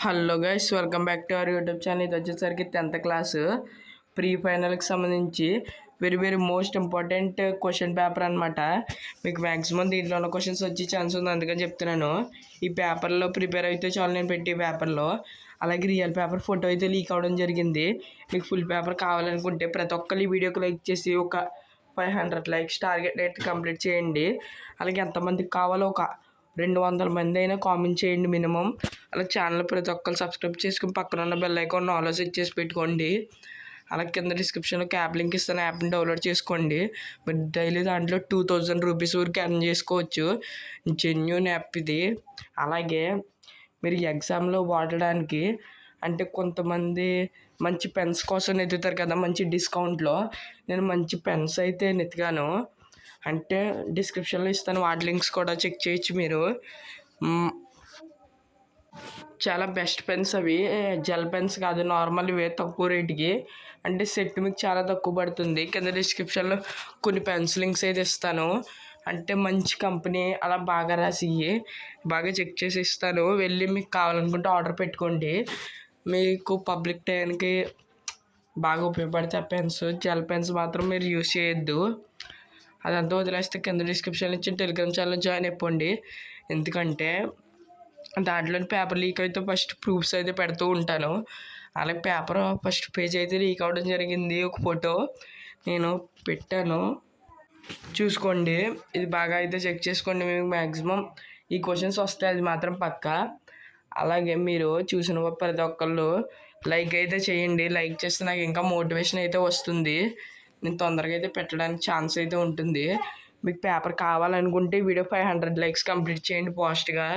Hello guys, welcome back to our YouTube channel. ఇది వచ్చేసరికి 10th class pre ఫైనల్కి సంబంధించి very very most important question paper అనమాట. మీకు మ్యాక్సిమం దీంట్లో ఉన్న క్వశ్చన్స్ వచ్చే ఛాన్స్ ఉంది, అందుకని చెప్తున్నాను. ఈ పేపర్లో ప్రిపేర్ అయితే చాలు నేను పెట్టి పేపర్లో. అలాగే రియల్ పేపర్ ఫోటో అయితే లీక్ అవ్వడం జరిగింది. మీకు ఫుల్ పేపర్ కావాలనుకుంటే ప్రతి ఒక్కరు ఈ వీడియోకి లైక్ చేసి ఒక 500 లైక్స్ టార్గెట్ అయితే కంప్లీట్ చేయండి. అలాగే ఎంతమందికి కావాలో ఒక 200 మంది అయినా కామెంట్ చేయండి మినిమం. అలా ఛానల్ ప్రతి ఒక్కరు సబ్స్క్రైబ్ చేసుకుని పక్కన ఉన్న బెల్ ఐకాన్ ఆలో సెట్ చేసి పెట్టుకోండి. అలా కింద డిస్క్రిప్షన్లో యాప్ లింక్ ఇస్తాను, యాప్ని డౌన్లోడ్ చేసుకోండి. మీరు డైలీ దాంట్లో 2000 రూపీస్ వరకు ఎర్న్ చేసుకోవచ్చు. జెన్యూన్ యాప్ ఇది. అలాగే మీరు ఎగ్జామ్లో వాడడానికి అంటే కొంతమంది మంచి పెన్స్ కోసం ఎదుగుతారు కదా, మంచి డిస్కౌంట్లో. నేను మంచి పెన్స్ అయితే నెతికాను, అంటే డిస్క్రిప్షన్లో ఇస్తాను, వాటి లింక్స్ కూడా చెక్ చేయొచ్చు మీరు. చాలా బెస్ట్ పెన్స్ అవి, జెల్ పెన్స్ కాదు, నార్మల్ ఇవే తక్కువ రేటుకి. అంటే సెట్ మీకు చాలా తక్కువ పడుతుంది. కింద డిస్క్రిప్షన్లో కొన్ని పెన్స్ లింక్స్ అయితే ఇస్తాను, అంటే మంచి కంపెనీ అలా బాగా రాసి బాగా చెక్ చేసి ఇస్తాను. వెళ్ళి మీకు కావాలనుకుంటే ఆర్డర్ పెట్టుకోండి. మీకు పబ్లిక్ టైంకి బాగా ఉపయోగపడతాయి పెన్స్. జెల్ పెన్స్ మాత్రం మీరు యూజ్ చేయొద్దు. అదంతా వదిలేస్తే కింద డిస్క్రిప్షన్ ఇచ్చి టెలిగ్రామ్ ఛానల్ జాయిన్ అయిపోండి. ఎందుకంటే దాంట్లోని పేపర్ లీక్ అయితే ఫస్ట్ ప్రూఫ్స్ అయితే పెడుతూ ఉంటాను. అలాగే పేపర్ ఫస్ట్ పేజ్ అయితే లీక్ అవ్వడం జరిగింది. ఒక ఫోటో నేను పెట్టాను, చూసుకోండి. ఇది బాగా అయితే చెక్ చేసుకోండి. మీకు మ్యాక్సిమం ఈ క్వశ్చన్స్ వస్తాయి, అది మాత్రం పక్కా. అలాగే మీరు చూసిన ప్రతి ఒక్కళ్ళు లైక్ అయితే చేయండి. లైక్ చేస్తే నాకు ఇంకా మోటివేషన్ అయితే వస్తుంది. నేను తొందరగా అయితే పెట్టడానికి ఛాన్స్ అయితే ఉంటుంది. మీకు పేపర్ కావాలనుకుంటే వీడియో 500 లైక్స్ కంప్లీట్ చేయండి ఫాస్ట్గా.